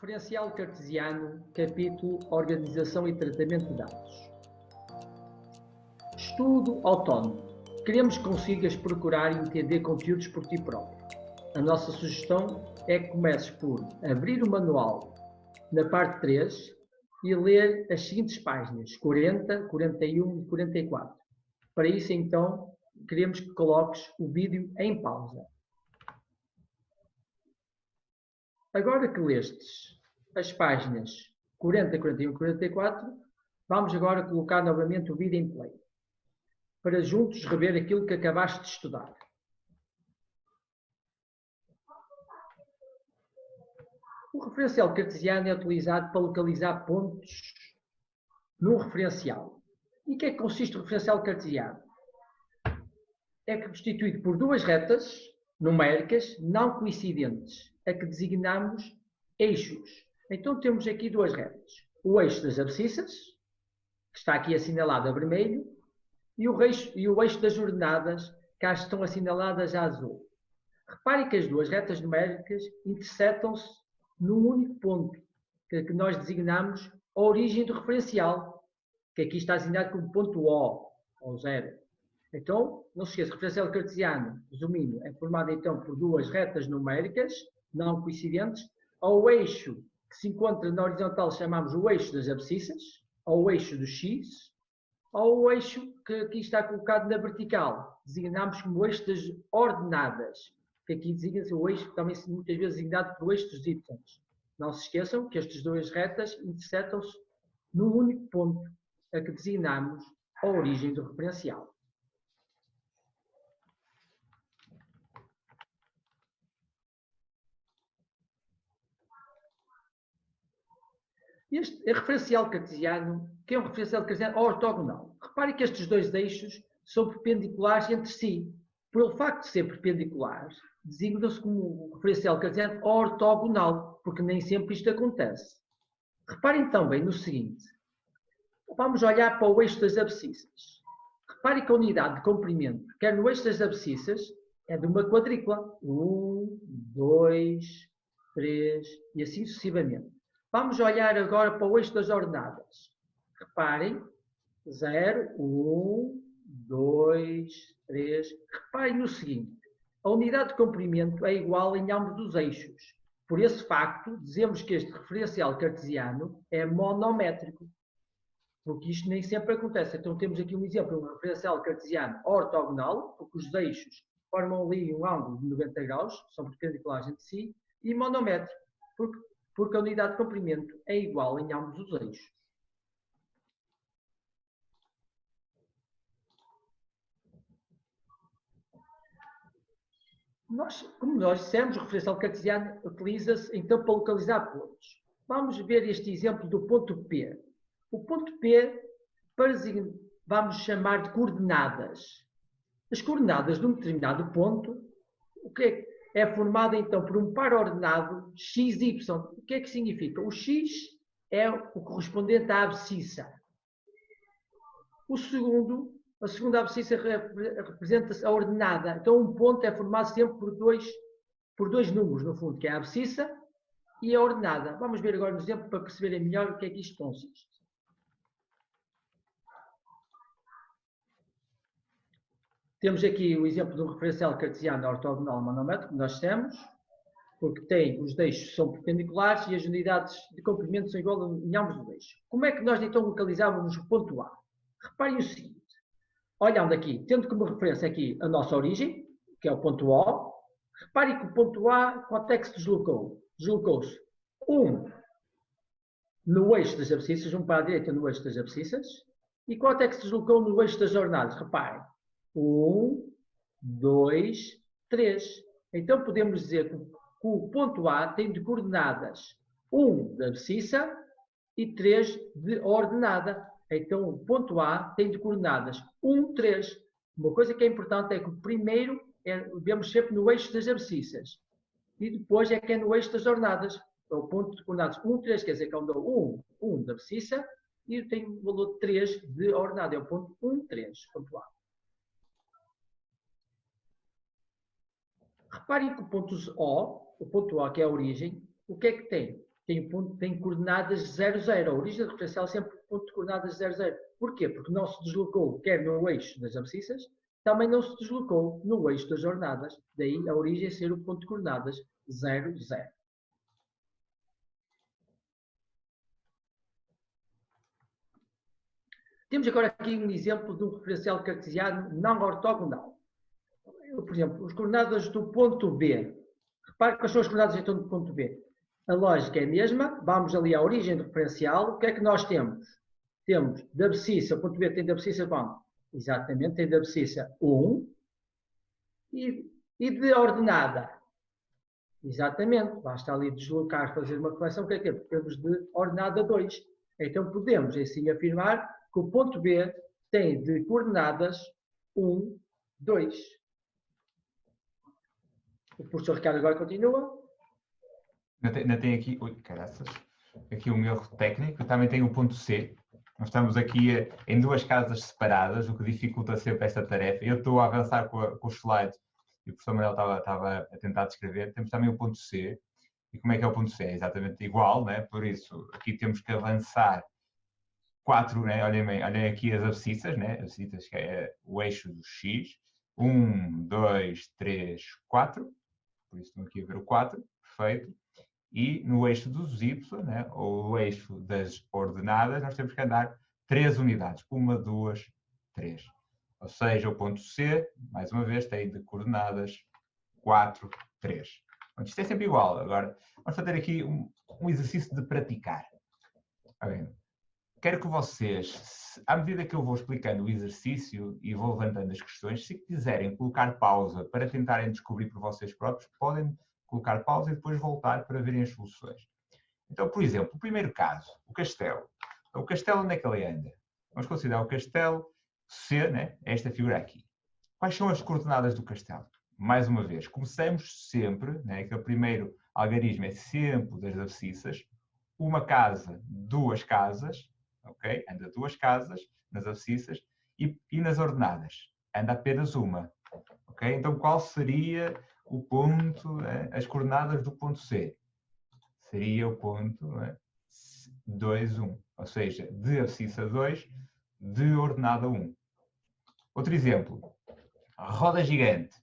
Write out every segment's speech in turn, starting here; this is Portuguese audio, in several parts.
Referencial cartesiano, capítulo Organização e Tratamento de Dados. Estudo autónomo. Queremos que consigas procurar e entender conteúdos por ti próprio. A nossa sugestão é que comeces por abrir o manual na parte 3 e ler as seguintes páginas, 40, 41 e 44. Para isso, então, queremos que coloques o vídeo em pausa. Agora que lestes as páginas 40, 41 e 44, vamos agora colocar novamente o vídeo em play, para juntos rever aquilo que acabaste de estudar. O referencial cartesiano é utilizado para localizar pontos num referencial. E em que é que consiste o referencial cartesiano? É constituído por duas retas numéricas não coincidentes, a que designamos eixos. Então temos aqui duas retas. O eixo das abscissas, que está aqui assinalado a vermelho, e o eixo das ordenadas, que cá estão assinaladas a azul. Reparem que as duas retas numéricas intersetam-se num único ponto, que nós designamos a origem do referencial, que aqui está designado como ponto O, ou zero. Então, não se esqueça, o referencial cartesiano, resumindo, é formado então por duas retas numéricas não coincidentes, ao eixo que se encontra na horizontal chamamos o eixo das abscissas, ao eixo do x, ao eixo que aqui está colocado na vertical, designamos como o eixo das ordenadas, que aqui designa-se o eixo, também muitas vezes designado por eixo dos y. Não se esqueçam que estas duas retas intersetam-se num único ponto, a que designamos a origem do referencial. Este referencial cartesiano, que é um referencial cartesiano ortogonal. Repare que estes dois eixos são perpendiculares entre si. Pelo facto de ser perpendiculares, designa-se como referencial cartesiano ortogonal, porque nem sempre isto acontece. Reparem também no seguinte. Vamos olhar para o eixo das abscissas. Repare que a unidade de comprimento, quer no eixo das abscissas, é de uma quadrícula. 1, 2, 3 e assim sucessivamente. Vamos olhar agora para o eixo das ordenadas. Reparem, 0, 1, 2, 3. Reparem no seguinte, a unidade de comprimento é igual em ambos os eixos. Por esse facto, dizemos que este referencial cartesiano é monométrico, porque isto nem sempre acontece. Então temos aqui um exemplo, um referencial cartesiano ortogonal, porque os eixos formam ali um ângulo de 90 graus, são perpendiculares entre si, e monométrico, porque a unidade de comprimento é igual em ambos os eixos. Como nós dissemos, o referencial cartesiano utiliza-se então para localizar pontos. Vamos ver este exemplo do ponto P. O ponto P, vamos chamar de coordenadas. As coordenadas de um determinado ponto, o que é formado então por um par ordenado xy. O que é que significa? O x é o correspondente à abscissa. A segunda abscissa representa a ordenada. Então um ponto é formado sempre por dois números, no fundo, que é a abscissa e a ordenada. Vamos ver agora no exemplo para perceberem melhor o que é que isto consiste. Temos aqui o exemplo do referencial cartesiano ortogonal monométrico, que nós temos, porque os eixos são perpendiculares e as unidades de comprimento são iguais em ambos os eixos. Como é que nós então localizávamos o ponto A? Reparem o seguinte, olhando aqui, tendo como referência aqui a nossa origem, que é o ponto O, reparem que o ponto A, quanto é que se deslocou? Deslocou-se 1 no eixo das abscissas, 1 para a direita no eixo das abscissas, e quanto é que se deslocou no eixo das ordenadas? Reparem, 1, 2, 3. Então podemos dizer que o ponto A tem de coordenadas 1 de abscissa e 3 de ordenada. Então o ponto A tem de coordenadas 1, 3. Uma coisa que é importante é que o primeiro vemos sempre no eixo das abscissas e depois é que é no eixo das ordenadas. Então, o ponto de coordenadas 1, 3 quer dizer que eu dou 1 de abscissa e eu tenho o valor 3 de ordenada. É o ponto 1, 3, ponto A. Reparem que o ponto O que é a origem, o que é que tem? tem coordenadas 0, 0. A origem referencial é sempre ponto de coordenadas 0, 0. Porquê? Porque não se deslocou quer no eixo das abscissas, também não se deslocou no eixo das ordenadas. Daí a origem ser o ponto de coordenadas 0, 0. Temos agora aqui um exemplo de um referencial cartesiano não ortogonal. Por exemplo, as coordenadas do ponto B. Repare quais são as coordenadas então do ponto B. A lógica é a mesma. Vamos ali à origem do referencial. O que é que nós temos? Temos da abscissa, o ponto B tem da abscissa quanto? Exatamente, tem da abscissa 1. E de ordenada? Exatamente. Basta ali deslocar, fazer uma correção. O que é que temos? Temos de ordenada 2. Então podemos assim afirmar que o ponto B tem de coordenadas 1, 2. O professor Ricardo agora continua. Ainda tem aqui, ui, caraças, aqui um erro técnico, também tem o ponto C. Nós estamos aqui em duas casas separadas, o que dificulta sempre esta tarefa. Eu estou a avançar com os slides e o professor Manuel estava a tentar descrever. Temos também o ponto C. E como é que é o ponto C? É exatamente igual, né? Por isso, aqui temos que avançar 4, né? Olhem aqui as abscissas, né? Abscissas que é o eixo do X. 1, 2, 3, 4. Por isso estão aqui a ver o 4. Perfeito. E no eixo dos y, né, ou o eixo das ordenadas, nós temos que andar 3 unidades. 1, 2, 3. Ou seja, o ponto C, mais uma vez, tem de coordenadas 4, 3. Então, isto é sempre igual. Agora, vamos fazer aqui um exercício de praticar. Quero que vocês, à medida que eu vou explicando o exercício e vou levantando as questões, se quiserem colocar pausa para tentarem descobrir por vocês próprios, podem colocar pausa e depois voltar para verem as soluções. Então, por exemplo, o primeiro caso, o castelo. O castelo, onde é que ele anda? Vamos considerar o castelo C, né? Esta figura aqui. Quais são as coordenadas do castelo? Mais uma vez, começamos sempre, né? Que o primeiro algarismo é sempre das abscissas. Uma casa, duas casas, ok? Anda 2 casas nas abscissas e nas ordenadas. Anda apenas uma. Ok? Então, qual seria o ponto, as coordenadas do ponto C? Seria o ponto 2, 1. Ou seja, de abscissa 2, de ordenada 1. Outro exemplo. A roda gigante.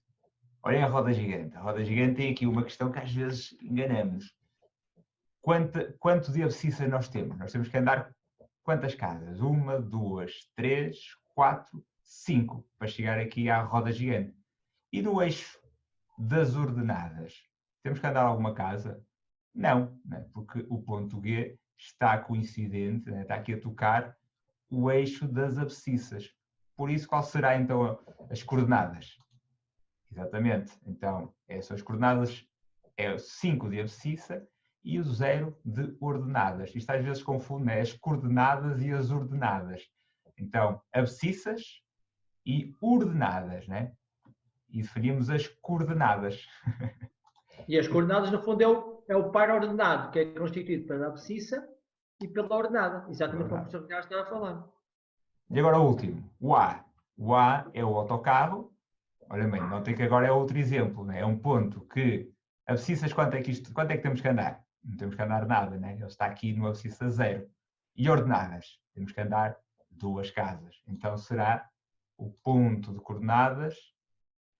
Olhem a roda gigante. A roda gigante tem aqui uma questão que às vezes enganamos. Quanto de abscissa nós temos? Nós temos que andar quantas casas? 1, 2, 3, 4, 5. Para chegar aqui à roda gigante. E no eixo das ordenadas, temos que andar a alguma casa? Não, né? Porque o ponto G está coincidente, né? Está aqui a tocar o eixo das abscissas. Por isso, qual será então as coordenadas? Exatamente, então, essas as coordenadas é o 5 de abscissa e o 0 de ordenadas. Isto às vezes confunde, né? As coordenadas e as ordenadas. Então, abscissas e ordenadas, né? E definimos as coordenadas. E as coordenadas, no fundo, é o par ordenado, que é constituído pela abscissa e pela ordenada. Exatamente como o professor Ricardo estava a falar. E agora o último, o A. O A é o autocarro. Olha bem, notem que agora é outro exemplo, né? É um ponto que abscissas, quanto é que temos que andar? Não temos que andar nada, né? Ele está aqui no abscissa 0. E ordenadas? Temos que andar 2 casas. Então será o ponto de coordenadas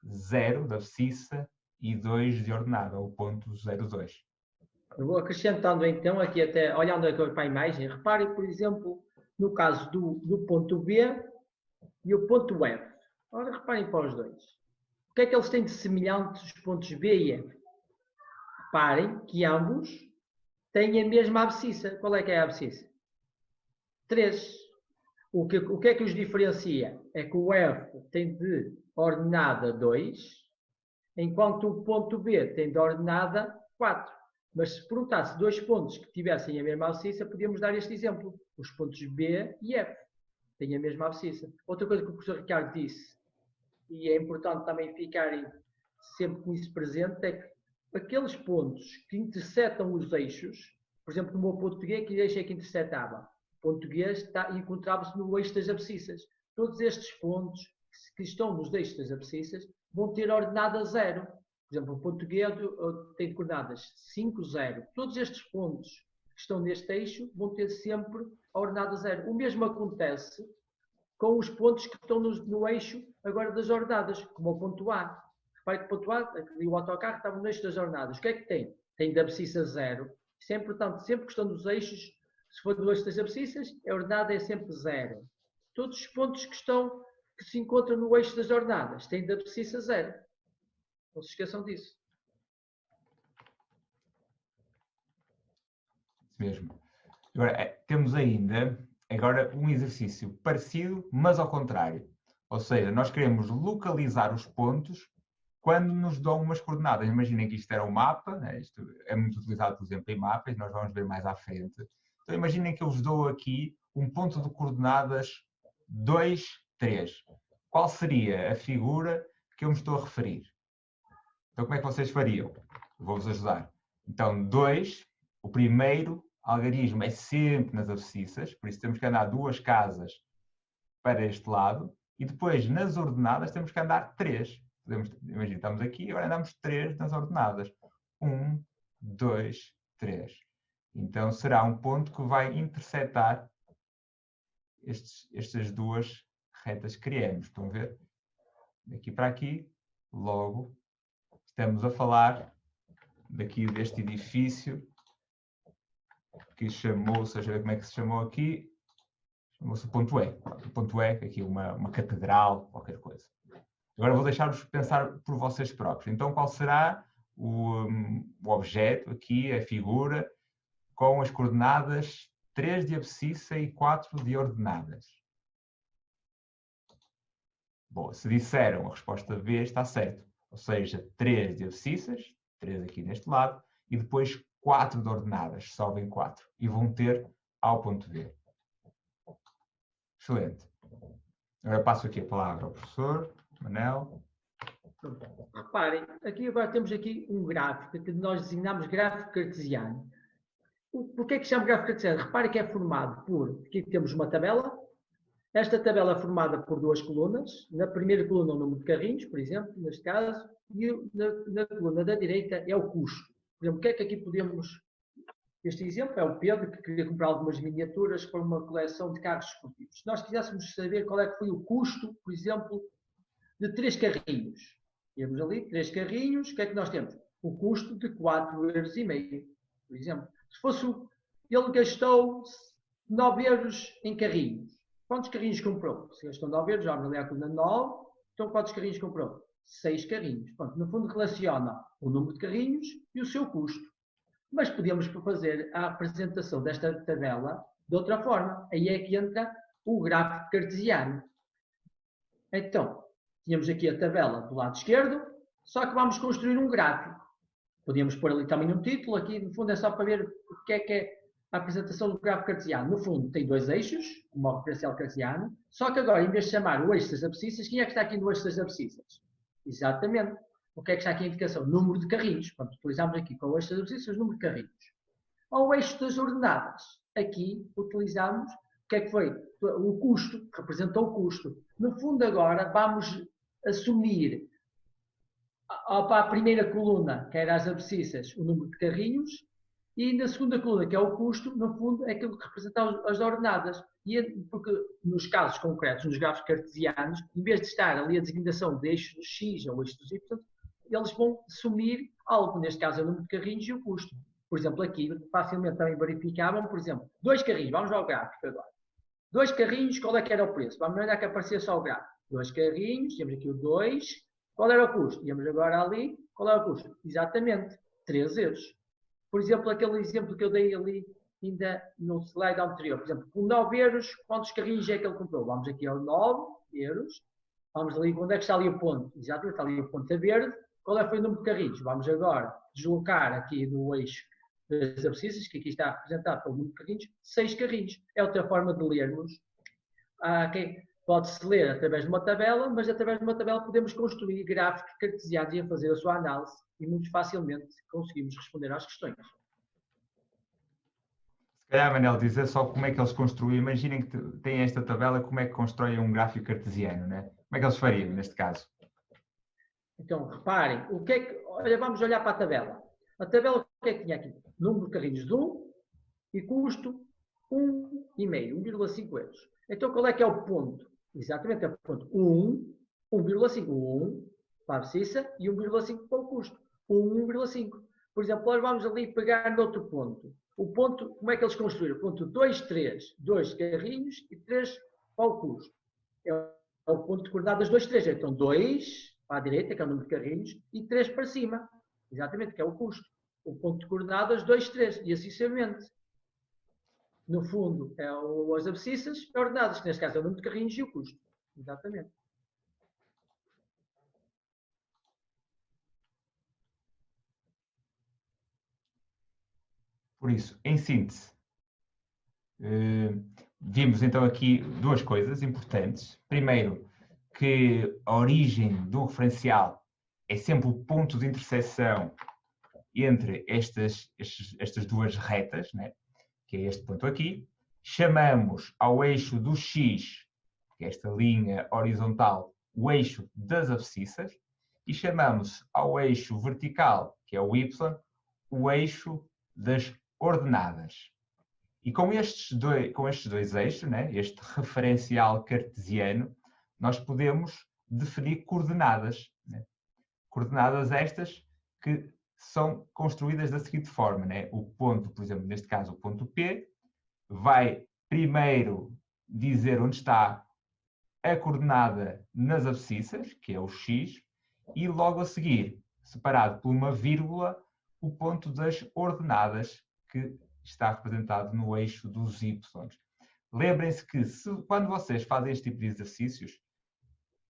0 da abscissa e 2 de ordenada, o ponto 0, 2. Eu vou acrescentando então aqui até, olhando aqui para a imagem, repare, por exemplo, no caso do ponto B e o ponto F. Ora, reparem para os dois. O que é que eles têm de semelhante os pontos B e F? Reparem que ambos têm a mesma abscissa. Qual é que é a abscissa? 3. O que é que os diferencia? É que o F tem de ordenada 2, enquanto o ponto B tem de ordenada 4. Mas se perguntasse 2 pontos que tivessem a mesma abscissa, podíamos dar este exemplo. Os pontos B e F têm a mesma abscissa. Outra coisa que o professor Ricardo disse, e é importante também ficarem sempre com isso presente, é que aqueles pontos que interceptam os eixos, por exemplo, no meu ponto G, que eixo é que interceptava? O ponto G encontrava-se no eixo das abscissas. Todos estes pontos que estão nos eixos das abscissas vão ter ordenada 0. Por exemplo, o ponto G tem coordenadas 5, 0. Todos estes pontos que estão neste eixo vão ter sempre a ordenada zero. O mesmo acontece com os pontos que estão no eixo agora das ordenadas, como o ponto A. Repare que o ponto A, o autocarro estava no eixo das ordenadas. O que é que tem? Tem de abscissa zero. Isso é importante, sempre que estão nos eixos, se for no eixo das abscissas, a ordenada é sempre zero. Todos os pontos que se encontram no eixo das ordenadas têm de abscissa zero. Não se esqueçam disso. Isso mesmo. Agora, temos ainda um exercício parecido, mas ao contrário. Ou seja, nós queremos localizar os pontos quando nos dão umas coordenadas. Imaginem que isto era um mapa, né? Isto é muito utilizado, por exemplo, em mapas, nós vamos ver mais à frente. Então imaginem que eu vos dou aqui um ponto de coordenadas 2, 3. Qual seria a figura que eu me estou a referir? Então como é que vocês fariam? Vou-vos ajudar. Então 2, o primeiro algarismo é sempre nas abscissas, por isso temos que andar 2 casas para este lado, e depois nas ordenadas temos que andar 3. Imagina, estamos aqui, agora andamos 3 nas ordenadas. 1, 2, 3. Então será um ponto que vai intersetar estas 2 retas que criamos. Estão a ver? Daqui para aqui, logo, estamos a falar daqui deste edifício que chamou-se, deixa eu ver como é que se chamou aqui, chamou-se o ponto E. O ponto E, aqui uma catedral, qualquer coisa. Agora vou deixar-vos pensar por vocês próprios. Então qual será o objeto aqui, a figura, com as coordenadas 3 de abscissa e 4 de ordenadas? Bom, se disseram a resposta B está certo. Ou seja, 3 de abscissas, 3 aqui neste lado, e depois 4 de ordenadas, sobem 4. E vão ter ao ponto B. Excelente. Agora passo aqui a palavra ao professor Manel. Reparem, aqui agora temos aqui um gráfico que nós designamos gráfico cartesiano. Porquê é que chama gráfico cartesiano? Reparem que é formado por, aqui temos uma tabela. Esta tabela é formada por 2 colunas. Na primeira coluna o número de carrinhos, por exemplo, neste caso, e na coluna da direita é o custo. Por exemplo, o que é que aqui podemos... Este exemplo é o Pedro, que queria comprar algumas miniaturas para uma coleção de carros esportivos. Se nós quiséssemos saber qual é que foi o custo, por exemplo, de 3 carrinhos. Temos ali 3 carrinhos, o que é que nós temos? O custo de 4,5 €, por exemplo. Se fosse ele gastou 9 € em carrinhos. Quantos carrinhos comprou? Se gastou 9 €, vamos ali à coluna 9, então quantos carrinhos comprou? 6 carrinhos. Pronto, no fundo relaciona o número de carrinhos e o seu custo. Mas podemos fazer a apresentação desta tabela de outra forma. Aí é que entra o gráfico cartesiano. Então, tínhamos aqui a tabela do lado esquerdo, só que vamos construir um gráfico. Podíamos pôr ali também um título, aqui no fundo é só para ver o que é a apresentação do gráfico cartesiano. No fundo tem 2 eixos, como o referencial cartesiano, só que agora, em vez de chamar o eixo das abscissas, quem é que está aqui no eixo das abscissas? Exatamente. O que é que está aqui a indicação? Número de carrinhos. Portanto, utilizamos aqui com o eixo das abscissas o número de carrinhos. Ao eixo das ordenadas, aqui utilizamos o que é que foi? O custo, que representou o custo. No fundo agora vamos assumir para a primeira coluna, que era as abscissas, o número de carrinhos, e na segunda coluna, que é o custo, no fundo é aquilo que representa as ordenadas. Porque nos casos concretos, nos gráficos cartesianos, em vez de estar ali a designação de eixo do X ou eixo dos Y, eles vão assumir algo, neste caso é o número de carrinhos e o custo. Por exemplo, aqui facilmente também verificavam, por exemplo, 2 carrinhos, vamos ao gráfico agora. 2 carrinhos, qual é que era o preço? Vamos olhar que aparecia só o gráfico. 2 carrinhos, temos aqui o 2, qual era o custo? Íamos agora ali, qual era o custo? Exatamente, 3 €. Por exemplo, aquele exemplo que eu dei ali ainda no slide anterior. Por exemplo, com 9 €, quantos carrinhos é que ele comprou? Vamos aqui ao 9 €. Vamos ali, onde é que está ali o ponto? Exatamente, está ali o ponto a verde. Qual foi o número de carrinhos? Vamos agora deslocar aqui no eixo das abscissas, que aqui está representado pelo número de carrinhos, 6 carrinhos. É outra forma de lermos. Pode-se ler através de uma tabela, mas através de uma tabela podemos construir gráficos cartesianos e fazer a sua análise e muito facilmente conseguimos responder às questões. Se calhar, Manel, dizer só como é que eles construíam. Imaginem que têm esta tabela, como é que constroem um gráfico cartesiano, né? Como é que eles fariam neste caso? Então, reparem, olha, vamos olhar para a tabela. A tabela, o que é que tinha aqui? Número de carrinhos de 1 E custo 1,5, 1,5 euros. Então qual é que é o ponto? Exatamente, é o ponto 1,5. 1 para a abscissa e 1,5 para o custo. 1,5. Por exemplo, nós vamos ali pegar noutro ponto. O ponto, como é que eles construíram? Ponto 2, 3. 2 carrinhos e 3 para o custo. É o ponto de coordenadas 2, 3. Então 2 para a direita, que é o número de carrinhos, e 3 para cima. Exatamente, que é o custo. O ponto de coordenadas 2, 3. E assim sucessivamente. No fundo, é as abscissas ordenadas, que neste caso é o número de carrinhos e o custo. Exatamente. Por isso, em síntese, vimos então aqui duas coisas importantes. Primeiro, que a origem do referencial é sempre o ponto de interseção entre estas duas retas, né? Que é este ponto aqui. Chamamos ao eixo do X, que é esta linha horizontal, o eixo das abscissas, e chamamos ao eixo vertical, que é o Y, o eixo das ordenadas. E com estes dois eixos, né, este referencial cartesiano, nós podemos definir coordenadas. Né? Coordenadas estas que são construídas da seguinte forma. Né? O ponto, por exemplo, neste caso o ponto P, vai primeiro dizer onde está a coordenada nas abscissas, que é o X, e logo a seguir, separado por uma vírgula, o ponto das ordenadas, que está representado no eixo dos Y. Lembrem-se que quando vocês fazem este tipo de exercícios,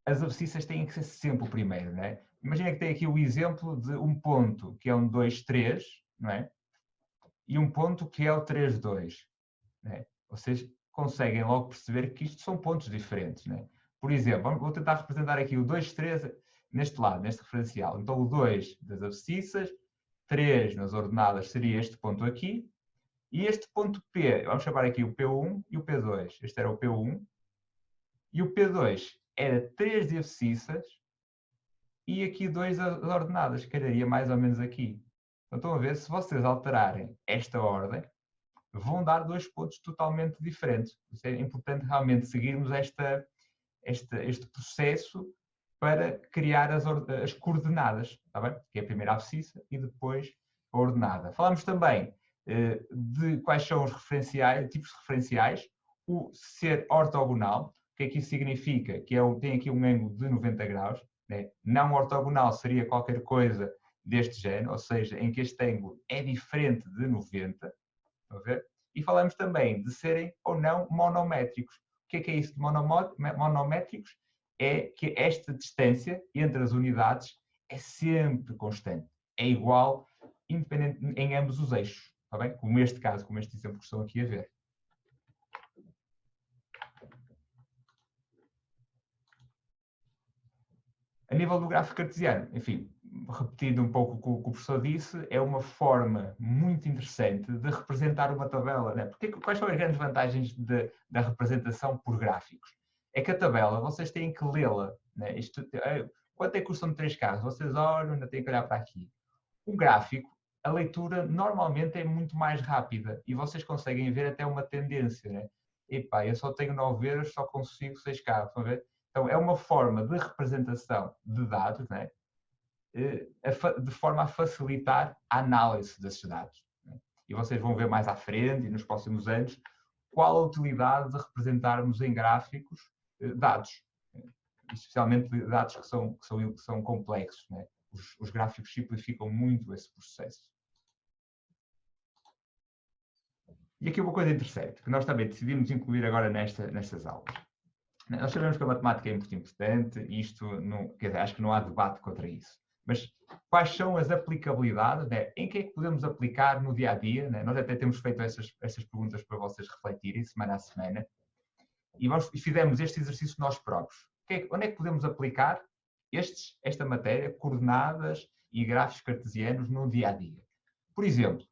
as abscissas têm que ser sempre o primeiro, não é? Imagina que tem aqui o exemplo de um ponto que é um 2, 3, não é? E um ponto que é o 3, 2. Não é? Vocês conseguem logo perceber que isto são pontos diferentes, não é? Por exemplo, vou tentar representar aqui o 2, 3 neste lado, neste referencial. Então o 2 das abscissas, 3 nas ordenadas seria este ponto aqui, e este ponto P, vamos chamar aqui o P1 e o P2. Este era o P1. E o P2 era 3 de abscissas e aqui 2 ordenadas, que daria mais ou menos aqui. Então estão a ver, se vocês alterarem esta ordem, vão dar dois pontos totalmente diferentes. Isso é importante realmente seguirmos este processo para criar as coordenadas, está bem? Que é a primeira abscissa e depois a ordenada. Falamos também de quais são os tipos de referenciais, o ser ortogonal, o que é que isso significa? Que tem aqui um ângulo de 90 graus, né? Não ortogonal seria qualquer coisa deste género, ou seja, em que este ângulo é diferente de 90, estão a ver? E falamos também de serem ou não monométricos. O que é isso de monométricos? É que esta distância entre as unidades é sempre constante, é igual independente em ambos os eixos. Está bem? Como este caso, como este exemplo que estão aqui a ver. A nível do gráfico cartesiano, enfim, repetindo um pouco o que o professor disse, é uma forma muito interessante de representar uma tabela. Né? Quais são as grandes vantagens da representação por gráficos? É que a tabela, vocês têm que lê-la. Né? Quanto é que custam 3 carros? Vocês olham, ainda têm que olhar para aqui. O gráfico, a leitura normalmente é muito mais rápida e vocês conseguem ver até uma tendência. Né? Epá, eu só tenho 9 euros, só consigo 6 carros. Estão a ver? Então, é uma forma de representação de dados, né? De forma a facilitar a análise desses dados. Né? E vocês vão ver mais à frente e nos próximos anos qual a utilidade de representarmos em gráficos dados, especialmente dados que são complexos. Né? Os gráficos simplificam muito esse processo. E aqui uma coisa interessante, que nós também decidimos incluir agora nestas aulas. Nós sabemos que a matemática é muito importante e acho que não há debate contra isso. Mas quais são as aplicabilidades? Né? Em que é que podemos aplicar no dia a dia? Né? Nós até temos feito essas perguntas para vocês refletirem semana a semana e fizemos este exercício nós próprios. Onde é que podemos aplicar esta matéria, coordenadas e gráficos cartesianos no dia a dia? Por exemplo,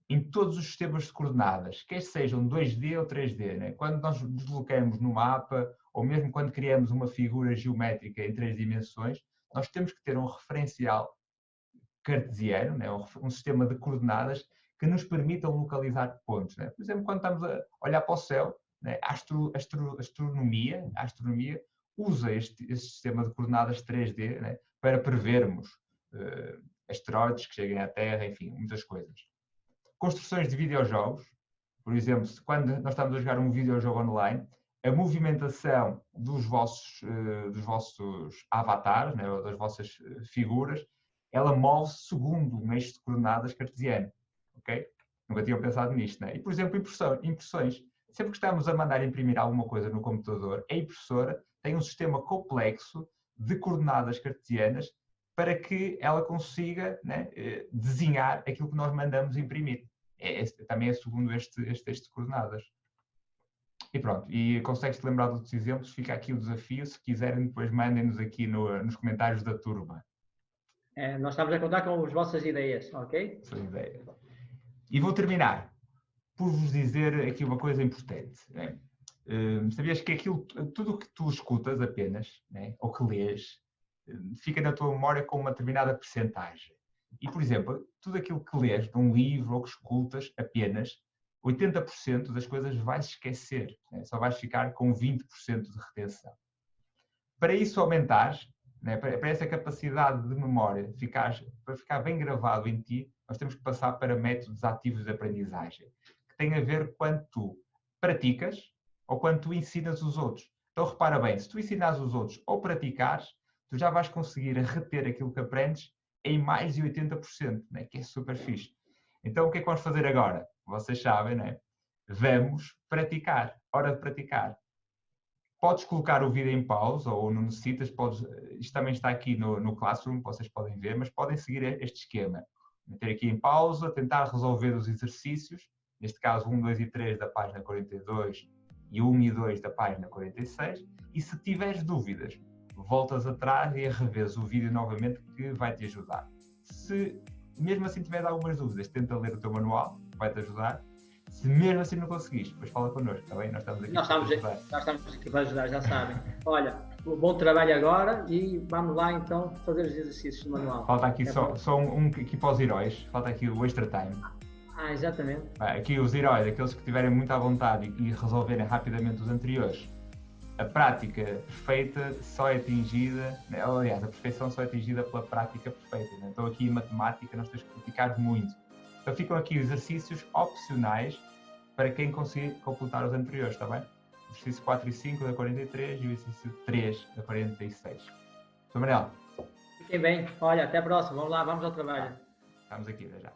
em todos os sistemas de coordenadas, quer sejam 2D ou 3D, né? Quando nós nos deslocamos no mapa, ou mesmo quando criamos uma figura geométrica em 3 dimensões, nós temos que ter um referencial cartesiano, né? Um sistema de coordenadas que nos permitam localizar pontos, né? Por exemplo, quando estamos a olhar para o céu, né? A astronomia usa este sistema de coordenadas 3D, né? Para prevermos asteroides que cheguem à Terra, enfim, muitas coisas. Construções de videojogos, por exemplo, quando nós estamos a jogar um videojogo online, a movimentação dos vossos avatares, né? Ou das vossas figuras, ela move-se segundo um eixo de coordenadas cartesiano. Ok? Nunca tinham pensado nisto, né? E, por exemplo, impressões. Sempre que estamos a mandar imprimir alguma coisa no computador, a impressora tem um sistema complexo de coordenadas cartesianas para que ela consiga, né, desenhar aquilo que nós mandamos imprimir. Também é segundo este eixo de coordenadas. E pronto, e consegues-te lembrar de outros exemplos? Fica aqui o desafio. Se quiserem, depois mandem-nos aqui nos comentários da turma. Nós estamos a contar com as vossas ideias, ok? Sua ideia. E vou terminar por vos dizer aqui uma coisa importante. Né? Sabias que tudo o que tu escutas apenas, né, ou que lês, fica na tua memória com uma determinada percentagem. E, por exemplo, tudo aquilo que lês de um livro ou que escutas apenas, 80% das coisas vais esquecer. Né? Só vais ficar com 20% de retenção. Para isso aumentares, né, para essa capacidade de memória, para ficar bem gravado em ti, nós temos que passar para métodos ativos de aprendizagem, que têm a ver quando tu praticas ou quando tu ensinas os outros. Então repara bem, se tu ensinares os outros ou praticares, tu já vais conseguir reter aquilo que aprendes em mais de 80%, né, que é super fixe. Então o que é que vamos fazer agora? Vocês sabem, né? Vamos praticar. Hora de praticar. Podes colocar o vídeo em pausa ou não necessitas, isto também está aqui no Classroom, vocês podem ver, mas podem seguir este esquema. Meter aqui em pausa, tentar resolver os exercícios, neste caso 1, 2 e 3 da página 42 e 1 e 2 da página 46, e se tiveres dúvidas, voltas atrás e revês o vídeo novamente, que vai te ajudar. Se mesmo assim tiveres algumas dúvidas, tenta ler o teu manual, vai-te ajudar. Se mesmo assim não conseguires, depois fala connosco, está bem? Nós estamos aqui para ajudar, já sabem. Olha, um bom trabalho agora e vamos lá então fazer os exercícios do manual. Falta aqui só um aqui para os heróis, falta aqui o extra time. Exatamente. Aqui os heróis, aqueles que tiverem muita vontade e resolverem rapidamente os anteriores. A prática perfeita só é atingida, aliás, a perfeição só é atingida pela prática perfeita. Né? Então aqui em matemática nós temos que praticar muito. Então ficam aqui exercícios opcionais para quem conseguir completar os anteriores, está bem? O exercício 4 e 5 da 43 e o exercício 3 da 46. Sr. Manel. Fiquem bem. Olha, até a próxima. Vamos lá, vamos ao trabalho. Estamos aqui, já.